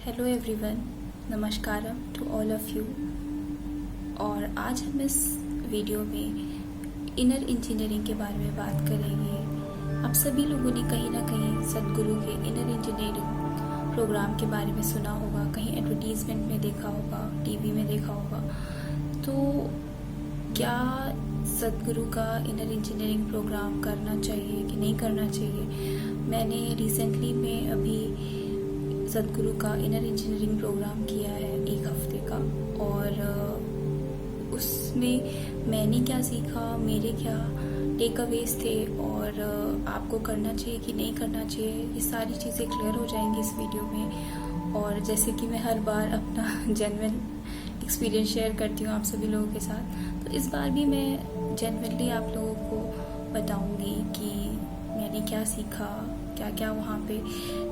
Hello everyone, नमस्कारम to all of you. और आज हम इस वीडियो में इनर इंजीनियरिंग के बारे में बात करेंगे। आप सभी लोगों ने कहीं ना कहीं सदगुरु के इनर इंजीनियरिंग प्रोग्राम के बारे में सुना होगा, कहीं एडवर्टीजमेंट में देखा होगा, टीवी में देखा होगा। तो क्या सदगुरु का इनर इंजीनियरिंग प्रोग्राम करना चाहिए कि नहीं करना चाहिए? मैंने रिसेंटली में अभी सदगुरु का इनर इंजीनियरिंग प्रोग्राम किया है 1 हफ्ते का, और उसमें मैंने क्या सीखा, मेरे क्या टेक अवेज थे, और आपको करना चाहिए कि नहीं करना चाहिए, ये सारी चीज़ें क्लियर हो जाएंगी इस वीडियो में। और जैसे कि मैं हर बार अपना जेन्युइन एक्सपीरियंस शेयर करती हूँ आप सभी लोगों के साथ, तो इस बार भी मैं जेन्युइनली आप लोगों को बताऊँगी कि मैंने क्या सीखा, क्या क्या वहाँ पे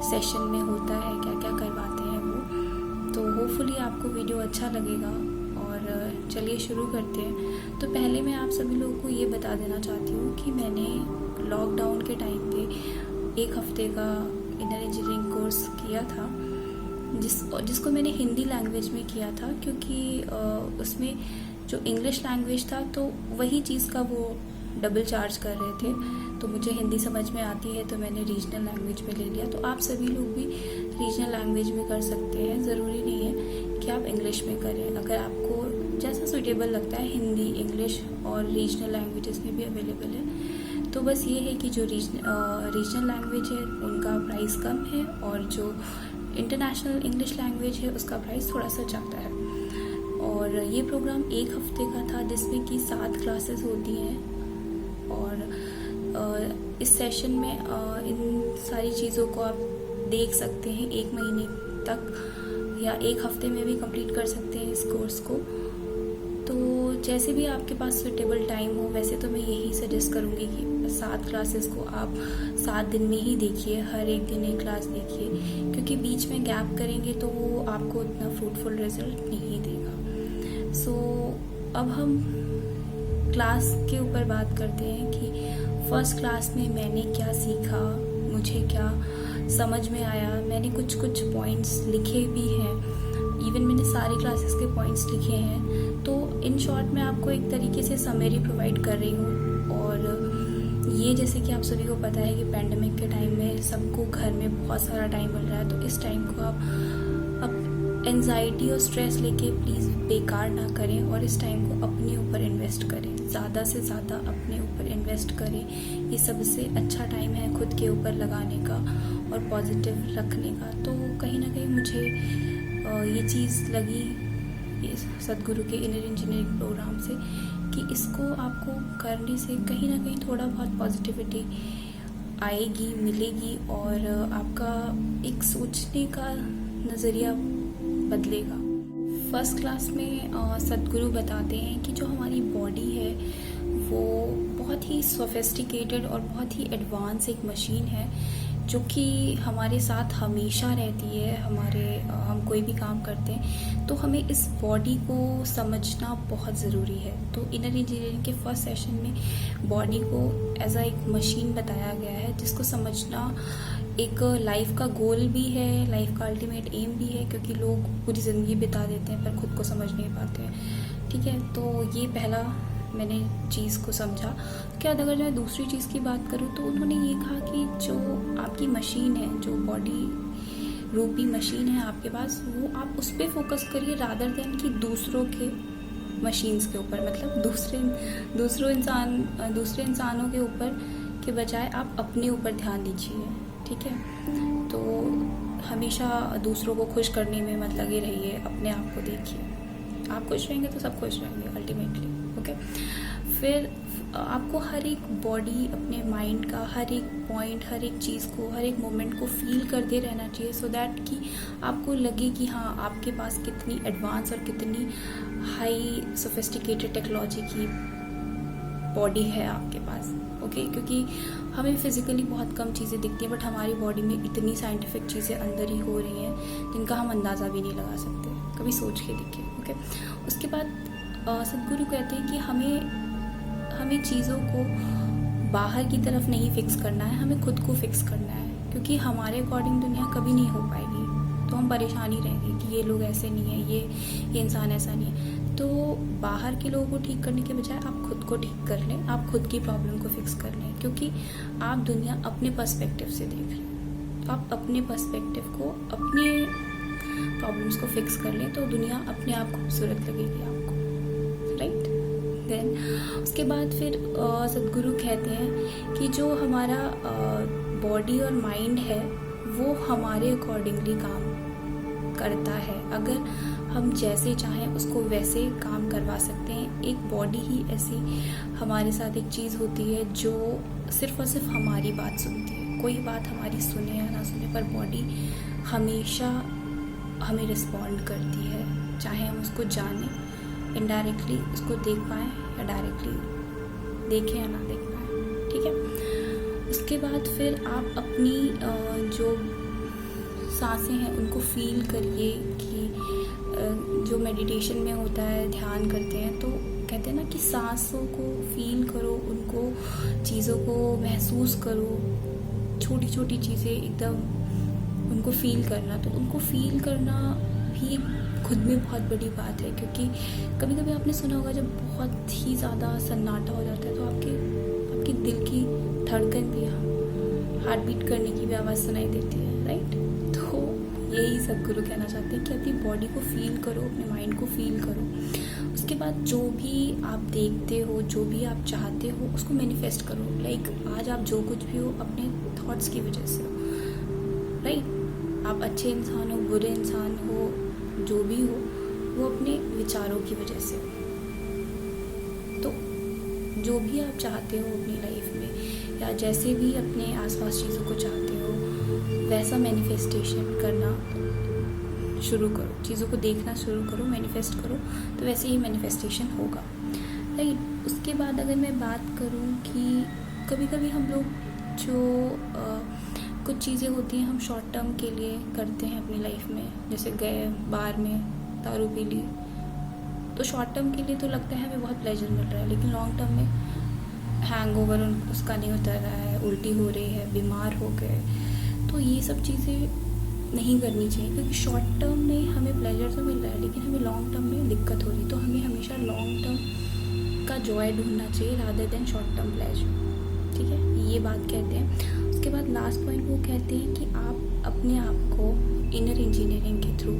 सेशन में होता है, क्या क्या करवाते हैं वो। तो होपफुली आपको वीडियो अच्छा लगेगा। और चलिए शुरू करते हैं। तो पहले मैं आप सभी लोगों को ये बता देना चाहती हूँ कि मैंने लॉकडाउन के टाइम पे 1 हफ्ते का इनर इंजीनियरिंग कोर्स किया था, जिसको मैंने हिंदी लैंग्वेज में किया था, क्योंकि उसमें जो इंग्लिश लैंग्वेज था तो वही चीज़ का वो डबल चार्ज कर रहे थे। तो मुझे हिंदी समझ में आती है तो मैंने रीजनल लैंग्वेज में ले लिया। तो आप सभी लोग भी रीजनल लैंग्वेज में कर सकते हैं, ज़रूरी नहीं है कि आप इंग्लिश में करें। अगर आपको जैसा सूटेबल लगता है, हिंदी, इंग्लिश और रीजनल लैंग्वेजेस में भी अवेलेबल है। तो बस ये है कि जो रीजनल लैंग्वेज है उनका प्राइस कम है, और जो इंटरनेशनल इंग्लिश लैंग्वेज है उसका प्राइस थोड़ा सा ज़्यादा है। और ये प्रोग्राम 1 हफ्ते का था, जिसमें कि 7 क्लासेस होती हैं। और इस सेशन में इन सारी चीज़ों को आप देख सकते हैं 1 महीने तक, या 1 हफ्ते में भी कंप्लीट कर सकते हैं इस कोर्स को। तो जैसे भी आपके पास सुटेबल टाइम हो, वैसे तो मैं यही सजेस्ट करूँगी कि 7 क्लासेस को आप 7 दिन में ही देखिए, हर एक दिन एक क्लास देखिए, क्योंकि बीच में गैप करेंगे तो वो आपको उतना फ्रूटफुल रिजल्ट नहीं देगा। सो अब हम क्लास के ऊपर बात करते हैं कि फर्स्ट क्लास में मैंने क्या सीखा, मुझे क्या समझ में आया। मैंने कुछ पॉइंट्स लिखे भी हैं, इवन मैंने सारी क्लासेस के पॉइंट्स लिखे हैं। तो इन शॉर्ट मैं आपको एक तरीके से समरी प्रोवाइड कर रही हूँ। और ये जैसे कि आप सभी को पता है कि पैंडेमिक के टाइम में सबको घर में बहुत सारा टाइम मिल रहा है, तो इस टाइम को आप एंजाइटी और स्ट्रेस लेके प्लीज़ बेकार ना करें, और इस टाइम को अपने ऊपर इन्वेस्ट करें, ज़्यादा से ज़्यादा अपने ऊपर इन्वेस्ट करें। ये सबसे अच्छा टाइम है खुद के ऊपर लगाने का और पॉजिटिव रखने का। तो कहीं ना कहीं मुझे ये चीज़ लगी इस सदगुरु के इनर इंजीनियरिंग प्रोग्राम से कि इसको आपको करने से कहीं ना कहीं थोड़ा बहुत पॉजिटिविटी आएगी, मिलेगी, और आपका एक सोचने का नज़रिया बदलेगा। फर्स्ट क्लास में सदगुरु बताते हैं कि जो हमारी बॉडी है वो बहुत ही सोफिस्टिकेटेड और बहुत ही एडवांस एक मशीन है, जो कि हमारे साथ हमेशा रहती है। हम कोई भी काम करते हैं तो हमें इस बॉडी को समझना बहुत ज़रूरी है। तो इनर इंजीनियरिंग के फर्स्ट सेशन में बॉडी को एज अ एक मशीन बताया गया है, जिसको समझना एक लाइफ का गोल भी है, लाइफ का अल्टीमेट एम भी है, क्योंकि लोग पूरी ज़िंदगी बिता देते हैं पर खुद को समझ नहीं पाते हैं। ठीक है, तो ये पहला मैंने चीज़ को समझा। क्या अगर मैं दूसरी चीज़ की बात करूँ तो उन्होंने ये कहा कि जो आपकी मशीन है, जो बॉडी रूपी मशीन है आपके पास, वो आप उस पर फोकस करिए रादर देन कि दूसरों के मशीन्स के ऊपर, मतलब दूसरे इंसानों के ऊपर के बजाय आप अपने ऊपर ध्यान दीजिए। ठीक है, तो हमेशा दूसरों को खुश करने में मत लगे रहिए, अपने आप को देखिए। आप खुश रहेंगे तो सब खुश रहेंगे अल्टीमेटली। ओके, फिर आपको हर एक बॉडी, अपने माइंड का हर एक पॉइंट, हर एक चीज़ को, हर एक मोमेंट को फील करते रहना चाहिए, सो दैट कि आपको लगे कि हाँ, आपके पास कितनी एडवांस और कितनी हाई सोफिस्टिकेटेड टेक्नोलॉजी की बॉडी है आपके पास। ओके, क्योंकि हमें फिजिकली बहुत कम चीज़ें दिखती हैं, बट हमारी बॉडी में इतनी साइंटिफिक चीज़ें अंदर ही हो रही हैं जिनका हम अंदाज़ा भी नहीं लगा सकते। कभी सोच के देखिए। ओके, उसके बाद सदगुरु कहते हैं कि हमें चीज़ों को बाहर की तरफ नहीं फिक्स करना है, हमें खुद को फिक्स करना है, क्योंकि हमारे अकॉर्डिंग दुनिया कभी नहीं हो पाएगी। तो हम परेशान ही रहेंगे कि ये लोग ऐसे नहीं है, ये इंसान ऐसा नहीं है। तो बाहर के लोगों को ठीक करने के बजाय आप खुद को ठीक कर लें, आप खुद की प्रॉब्लम को फिक्स कर लें, क्योंकि आप दुनिया अपने पर्सपेक्टिव से देख लें। तो आप अपने पर्सपेक्टिव को, अपने प्रॉब्लम्स को फिक्स कर लें तो दुनिया अपने आप खूबसूरत लगेगी आपको, राइट। देन उसके बाद फिर सद्गुरु कहते हैं कि जो हमारा बॉडी और माइंड है वो हमारे अकॉर्डिंगली काम करता है। अगर हम जैसे चाहें उसको वैसे काम करवा सकते हैं। एक बॉडी ही ऐसी हमारे साथ एक चीज़ होती है जो सिर्फ और सिर्फ हमारी बात सुनती है। कोई बात हमारी सुने या ना सुने, पर बॉडी हमेशा हमें रिस्पॉन्ड करती है, चाहे हम उसको जानें, इनडायरेक्टली उसको देख पाएँ या डायरेक्टली देखें या ना देख पाएँ, ठीक है। उसके बाद फिर आप अपनी जो सांसें हैं उनको फील करिए कि जो मेडिटेशन में होता है, ध्यान करते हैं तो कहते हैं ना कि सांसों को फील करो, उनको चीज़ों को महसूस करो, छोटी छोटी चीज़ें एकदम उनको फील करना। तो उनको फील करना भी खुद में बहुत बड़ी बात है, क्योंकि कभी कभी आपने सुना होगा जब बहुत ही ज़्यादा सन्नाटा हो जाता है तो आपके दिल की धड़कन भी, हार्ट बीट करने की भी आवाज़ सुनाई देती है, राइट। तो यही सद्गुरु कहना चाहते हैं कि अपनी बॉडी को फील करो, अपने माइंड को फील करो। उसके बाद जो भी आप देखते हो, जो भी आप चाहते हो उसको मैनिफेस्ट करो। लाइक आज आप जो कुछ भी हो अपने थॉट्स की वजह से हो, राइट। आप अच्छे इंसान हो, बुरे इंसान हो, जो भी हो वो अपने विचारों की वजह से हो। तो जो भी आप चाहते हो अपनी लाइफ में या जैसे भी अपने आसपास चीज़ों को चाहते हो वैसा मैनिफेस्टेशन करना शुरू करो, चीज़ों को देखना शुरू करो, मैनिफेस्ट करो, तो वैसे ही मैनिफेस्टेशन होगा, राइट। उसके बाद अगर मैं बात करूं कि कभी कभी हम लोग जो कुछ चीज़ें होती हैं हम शॉर्ट टर्म के लिए करते हैं अपनी लाइफ में, जैसे गए बार में दारू पी ली, तो शॉर्ट टर्म के लिए तो लगता है हमें बहुत प्लेजर मिल रहा है, लेकिन लॉन्ग टर्म में हैंगओवर उसका नहीं उतर रहा है, उल्टी हो रही है, बीमार हो गए। तो ये सब चीज़ें नहीं करनी चाहिए, क्योंकि शॉर्ट टर्म में हमें प्लेजर तो मिल रहा है लेकिन हमें लॉन्ग टर्म में दिक्कत हो रही। तो हमें हमेशा लॉन्ग टर्म का जॉय ढूंढना चाहिए rather than short term pleasure, ठीक है। ये बात कहते हैं। उसके बाद लास्ट पॉइंट वो कहते हैं कि आप अपने आप को इनर इंजीनियरिंग के थ्रू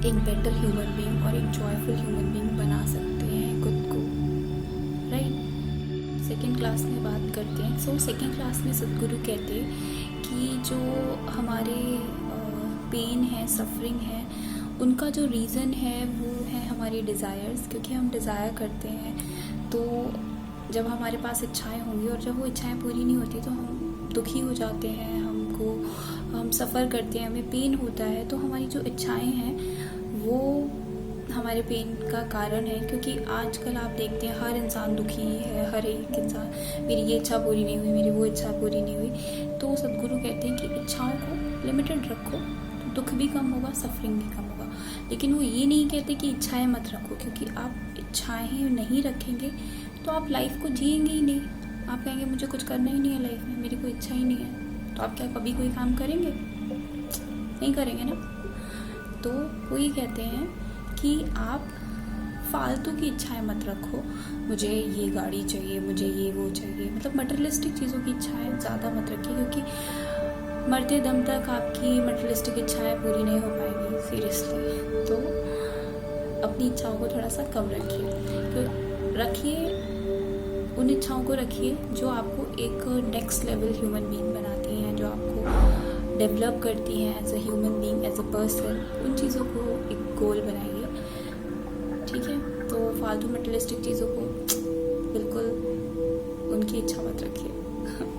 एक बेटर ह्यूमन बीइंग और एक जॉयफुल ह्यूमन बीइंग बना सकते हैं खुद को, राइट। सेकेंड क्लास में बात करते हैं। सो सेकेंड क्लास में सद्गुरु कहते हैं कि जो हमारे पेन है, सफरिंग है, उनका जो रीज़न है वो है हमारे डिज़ायर्स, क्योंकि हम डिज़ायर करते हैं तो जब हमारे पास इच्छाएं होंगी और जब वो इच्छाएं पूरी नहीं होती तो हम दुखी हो जाते हैं, हम सफ़र करते हैं, हमें पेन होता है। तो हमारी जो इच्छाएं हैं वो हमारे पेन का कारण है, क्योंकि आजकल आप देखते हैं हर इंसान दुखी है, हर एक इंसान, मेरी ये इच्छा पूरी नहीं हुई, मेरी वो इच्छा पूरी नहीं हुई। तो सद्गुरु कहते हैं कि इच्छाओं को लिमिटेड रखो, तो दुख भी कम होगा, सफरिंग भी कम होगा। लेकिन वो ये नहीं कहते कि इच्छाएं मत रखो, क्योंकि आप इच्छाएं नहीं रखेंगे तो आप लाइफ को जिएंगे ही नहीं। आप कहेंगे मुझे कुछ करना ही नहीं है लाइफ में, मेरी कोई इच्छा ही नहीं है, तो आप क्या कभी कोई काम करेंगे? नहीं करेंगे ना। तो वो ये कहते हैं कि आप फालतू की इच्छाएं मत रखो, मुझे ये गाड़ी चाहिए, मुझे ये वो चाहिए, मतलब मटेरियलिस्टिक चीज़ों की इच्छाएं ज़्यादा मत रखिए, क्योंकि मरते दम तक आपकी मटेरियलिस्टिक इच्छाएं पूरी नहीं हो पाएंगी, सीरियसली। तो अपनी इच्छाओं को थोड़ा सा कम रखिए, उन इच्छाओं को रखिए जो आपको एक नेक्स्ट लेवल ह्यूमन बीइंग बनाती हैं, जो आपको डेवलप करती हैं as a human being, as a person. उन चीज़ों को एक गोल बनाइए, ठीक है। तो फालतू मटेरियलिस्टिक चीज़ों को बिल्कुल उनकी इच्छा मत रखिए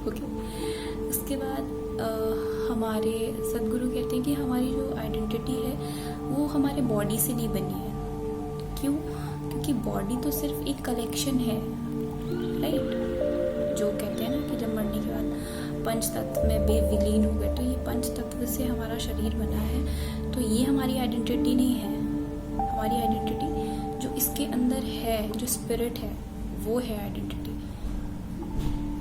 ओके। उसके बाद हमारे सद्गुरु कहते हैं कि हमारी जो आइडेंटिटी है वो हमारे बॉडी से नहीं बनी है। क्यों? क्योंकि बॉडी तो सिर्फ एक कलेक्शन है, राइट। जो कहते हैं ना कि जब मरने के बाद पंच तत्व में विलीन हो गए, तो ये पंच तत्व से हमारा शरीर बना है। तो ये हमारी आइडेंटिटी नहीं है। हमारी आइडेंटिटी जो इसके अंदर है, जो स्पिरिट है, वो है आइडेंटिटी,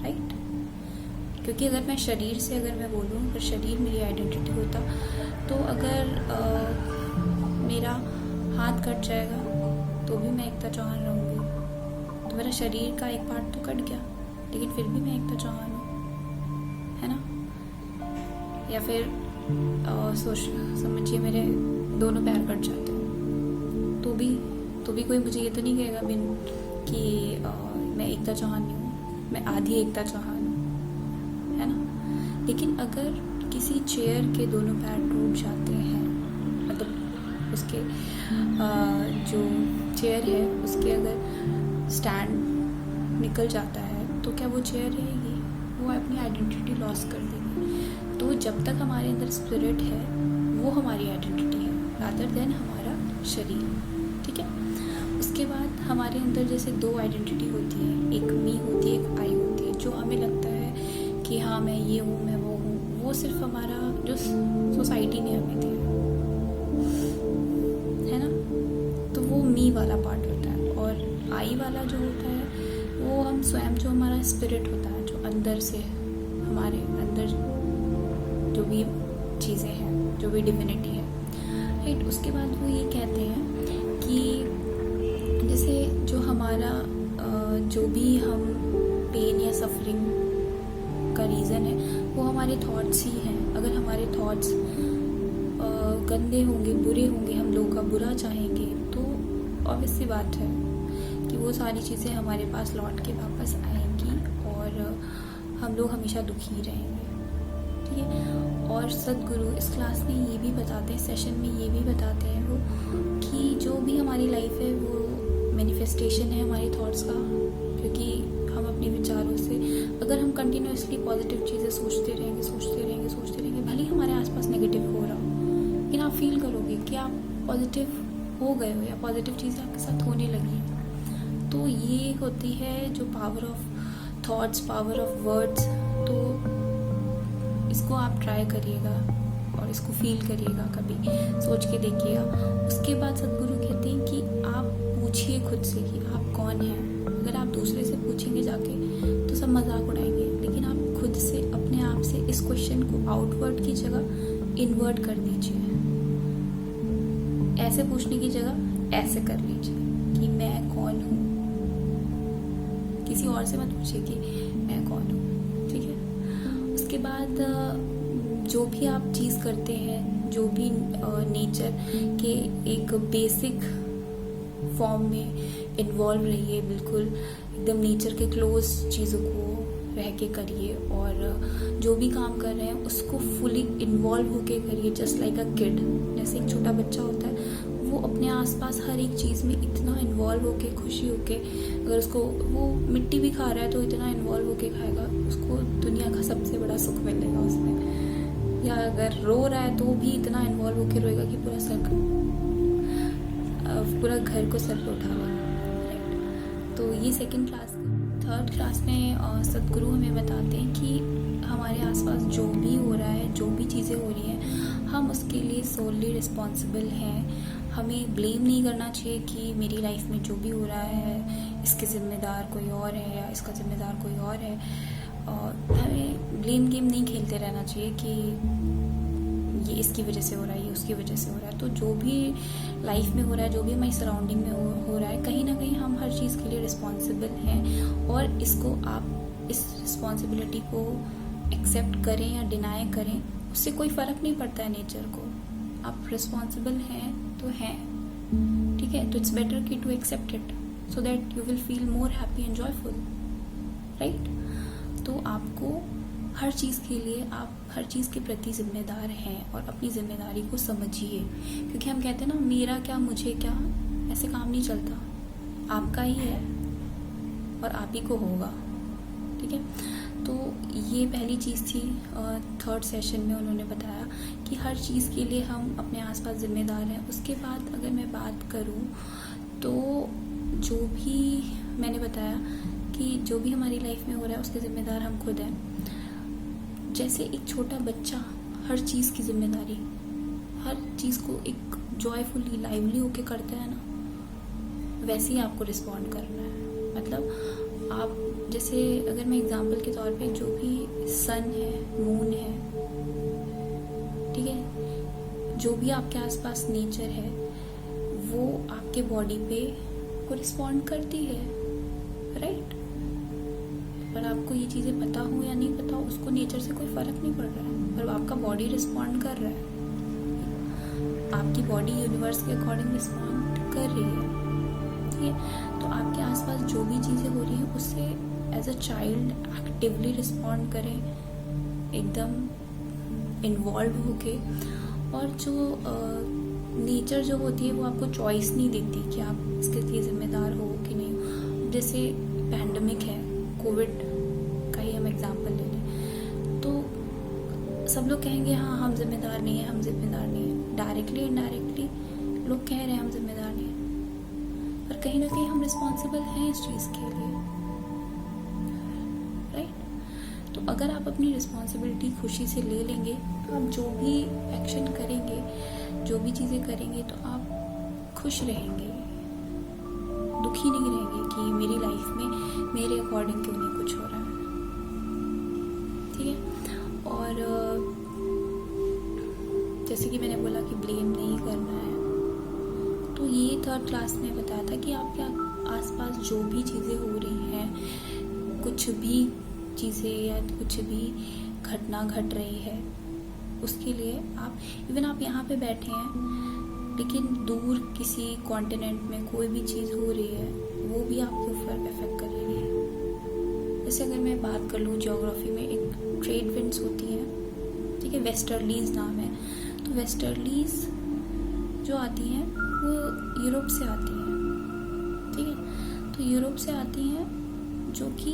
राइट। क्योंकि अगर मैं शरीर से अगर मैं बोलूँ, अगर शरीर मेरी आइडेंटिटी होता तो अगर मेरा हाथ कट जाएगा तो भी मैं एकता चौहान रहूँगी। तो मेरा शरीर का एक पार्ट तो कट गया, लेकिन फिर भी मैं एकता चौहान हूँ, है ना। या फिर समझिए मेरे दोनों पैर कट जाते हैं तो भी कोई मुझे ये तो नहीं कहेगा बिन कि मैं एकता चौहान नहीं हूँ, मैं आधी एकता चौहान हूँ, है ना। लेकिन अगर किसी चेयर के दोनों पैर टूट जाते हैं, मतलब उसके जो चेयर है उसके अगर स्टैंड निकल जाता है तो क्या वो चेयर रहेगी? वो अपनी आइडेंटिटी लॉस कर देगी। तो जब तक हमारे अंदर स्पिरिट है वो हमारी आइडेंटिटी है, रादर देन हमारा शरीर, ठीक है। उसके बाद हमारे अंदर जैसे दो आइडेंटिटी होती है, एक मी होती है, एक आई होती है। जो हमें लगता है कि हाँ मैं ये हूँ, मैं वो हूँ, वो सिर्फ हमारा जो सोसाइटी ने हमें दिया है ना। तो वो मी वाला पार्ट होता है, और आई वाला जो होता है वो हम स्वयं, जो हमारा स्पिरिट होता है, जो अंदर से हमारे अंदर जो भी चीज़ें हैं, जो भी डिविनिटी है, राइट। उसके बाद वो ये कहते हैं कि जैसे जो हमारा जो भी हम पेन या सफरिंग का रीज़न है वो हमारे थॉट्स ही हैं। अगर हमारे थॉट्स गंदे होंगे, बुरे होंगे, हम लोगों का बुरा चाहेंगे, तो ऑब्वियस सी बात है कि वो सारी चीज़ें हमारे पास लौट के वापस आएंगी और हम लोग हमेशा दुखी रहेंगे, ठीक है। और सद्गुरु इस क्लास में ये भी बताते हैं, सेशन में ये भी बताते हैं वो कि जो भी हमारी लाइफ है वो मैनिफेस्टेशन है हमारे थॉट्स का। क्योंकि हम अपने विचारों से अगर हम कंटिन्यूसली पॉजिटिव चीज़ें सोचते रहेंगे, भले ही हमारे आसपास नेगेटिव हो रहा हो, लेकिन आप फील करोगे कि आप पॉजिटिव हो गए हो या पॉजिटिव चीज़ें आपके साथ होने लगी हैं। तो ये होती है जो power of thoughts, power of words. तो इसको आप ट्राई करिएगा और इसको फील करिएगा, कभी सोच के देखिएगा। उसके बाद सद्गुरु कहते हैं कि आप पूछिए खुद से कि आप कौन हैं। अगर आप दूसरे से पूछेंगे जाके तो सब मजाक उड़ाएंगे, लेकिन आप खुद से, अपने आप से इस क्वेश्चन को आउटवर्ड की जगह इनवर्ड कर दीजिए। ऐसे पूछने की जगह ऐसे कर लीजिए कि मैं कौन हूँ। किसी और से मत पूछिए कि मैं कौन हूँ, ठीक है। उसके बाद जो भी आप चीज़ करते हैं, जो भी नेचर के एक बेसिक फॉर्म में इन्वॉल्व रहिए, बिल्कुल एकदम नेचर के क्लोज चीज़ों को रह के करिए, और जो भी काम कर रहे हैं उसको फुली इन्वॉल्व होके करिए, जस्ट लाइक अ किड। जैसे एक छोटा बच्चा होता है, वो अपने आसपास हर एक चीज़ में इतना इन्वॉल्व होके, खुशी होके, अगर उसको वो मिट्टी भी खा रहा है तो इतना इन्वॉल्व होके खाएगा, उसको दुनिया का सबसे बड़ा सुख मिलेगा उसमें। या अगर रो रहा है तो भी इतना इन्वॉल्व होके रोएगा कि पूरा घर को सर पे उठा लेगा, राइट। तो ये सेकंड क्लास। थर्ड क्लास में सद्गुरु हमें बताते हैं कि हमारे आसपास जो भी हो रहा है, जो भी चीज़ें हो रही हैं, हम उसके लिए सोलली रिस्पॉन्सिबल हैं। हमें ब्लेम नहीं करना चाहिए कि मेरी लाइफ में जो भी हो रहा है इसके ज़िम्मेदार कोई और है या इसका ज़िम्मेदार कोई और है। और हमें ब्लेम गेम नहीं खेलते रहना चाहिए कि ये इसकी वजह से हो रहा है, ये उसकी वजह से हो रहा है। तो जो भी लाइफ में हो रहा है, जो भी हमारी सराउंडिंग में हो रहा है, कहीं ना कहीं हम हर चीज़ के लिए रिस्पॉन्सिबल हैं। और इसको आप, इस रिस्पॉन्सिबिलिटी को एक्सेप्ट करें या डिनाई करें, उससे कोई फ़र्क नहीं पड़ता है नेचर को। आप रिस्पॉन्सिबल हैं तो हैं, ठीक है। तो इट्स बेटर कि to accept it so that you will feel more happy and joyful, right. तो आपको हर चीज़ के लिए, आप हर चीज़ के प्रति जिम्मेदार हैं और अपनी जिम्मेदारी को समझिए। क्योंकि हम कहते हैं ना, मेरा क्या मुझे क्या, ऐसे काम नहीं चलता। आपका ही है और आप ही को होगा, ठीक है। तो ये पहली चीज़ थी। थर्ड सेशन में उन्होंने बताया कि हर चीज़ के लिए हम अपने आसपास जिम्मेदार हैं। उसके बाद अगर मैं बात करूँ तो जो भी मैंने बताया कि जो भी हमारी लाइफ में हो रहा है उसके ज़िम्मेदार हम खुद हैं। जैसे एक छोटा बच्चा हर चीज़ की जिम्मेदारी, हर चीज़ को एक जॉयफुली, लाइवली होके करता है ना, वैसे ही आपको रिस्पॉन्ड करना है। मतलब आप जैसे, अगर मैं एग्जांपल के तौर पे, जो भी सन है, मून है, ठीक है, जो भी आपके आसपास नेचर है वो आपके बॉडी पे को रिस्पॉन्ड करती है, राइट। पर आपको ये चीजें पता हो या नहीं पता हो, उसको नेचर से कोई फर्क नहीं पड़ रहा है, पर आपका बॉडी रिस्पॉन्ड कर रहा है, आपकी बॉडी यूनिवर्स के अकॉर्डिंग रिस्पॉन्ड कर रही है, ठीक है। तो आपके आसपास जो भी चीजें हो रही हैं उससे as a child actively respond करें, एकदम इन्वॉल्व होके। और जो नेचर जो होती है वो आपको चॉइस नहीं देती कि आप इसके लिए जिम्मेदार हो कि नहीं हो। जैसे पैंडमिक है, कोविड का ही हम एग्जांपल ले लें, तो सब लोग कहेंगे हाँ हम जिम्मेदार नहीं है, हम जिम्मेदार नहीं है। डायरेक्टली इनडायरेक्टली लोग कह रहे हैं हम जिम्मेदार नहीं है, पर कहीं ना कहीं हम रिस्पॉन्सिबल हैं इस चीज़ के लिए, राइट। तो अगर आप अपनी रिस्पॉन्सिबिलिटी खुशी से ले लेंगे तो आप जो भी एक्शन करेंगे, जो भी चीज़ें करेंगे, तो आप खुश रहेंगे, दुखी नहीं रहेंगे कि मेरी लाइफ में मेरे अकॉर्डिंग क्यों नहीं कुछ हो रहा है, ठीक है। और जैसे कि मैंने बोला कि ब्लेम नहीं करना है, तो ये 3rd क्लास में बताया था कि आपके आसपास जो भी चीज़ें हो रही हैं, कुछ भी चीज़ें या कुछ भी घटना घट रही है, उसके लिए आप इवन आप यहाँ पे बैठे हैं लेकिन दूर किसी कॉन्टिनेंट में कोई भी चीज़ हो रही है वो भी आपके ऊपर इफेक्ट करेगी। जैसे अगर मैं बात कर लूँ ज्योग्राफी में, एक ट्रेड विंड्स होती हैं, ठीक है, वेस्टर्लीज नाम है। तो वेस्टर्लीज जो आती हैं वो यूरोप से आती हैं, ठीक है। तो यूरोप से आती हैं जो कि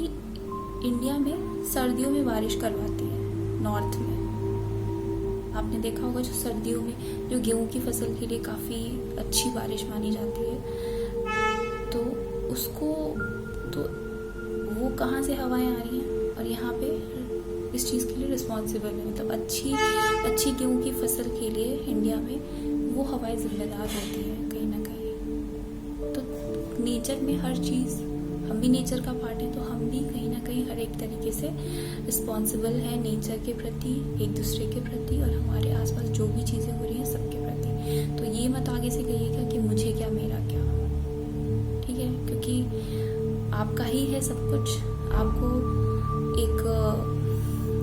इंडिया में सर्दियों में बारिश करवाती हैं, नॉर्थ में। आपने देखा होगा जो सर्दियों में जो गेहूं की फसल के लिए काफ़ी अच्छी बारिश मानी जाती है, तो उसको तो वो कहाँ से हवाएं आ रही हैं और यहाँ पे इस चीज़ के लिए रिस्पॉन्सिबल है, मतलब अच्छी गेहूं की फसल के लिए इंडिया में वो हवाएं जिम्मेदार होती हैं कहीं ना कहीं। तो नेचर में हर चीज़, हम भी नेचर का पार्ट है, तो हम भी कहीं ना कहीं हर एक तरीके से रिस्पॉन्सिबल है नेचर के प्रति, एक दूसरे के प्रति, और हमारे आसपास जो भी चीज़ें हो रही हैं सबके प्रति। तो ये मत आगे से कहिएगा कि मुझे क्या, मेरा क्या, ठीक है, क्योंकि आपका ही है सब कुछ। आपको एक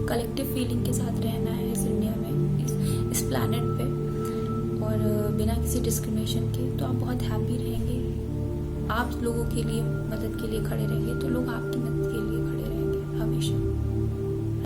कलेक्टिव फीलिंग के साथ रहना है इस इंडिया में, इस प्लैनेट पे, और बिना किसी डिस्क्रिमिनेशन के। तो आप बहुत हैप्पी रहेंगे, आप लोगों के लिए मदद के लिए खड़े रहेंगे, तो लोग आपकी मदद के लिए खड़े रहेंगे हमेशा।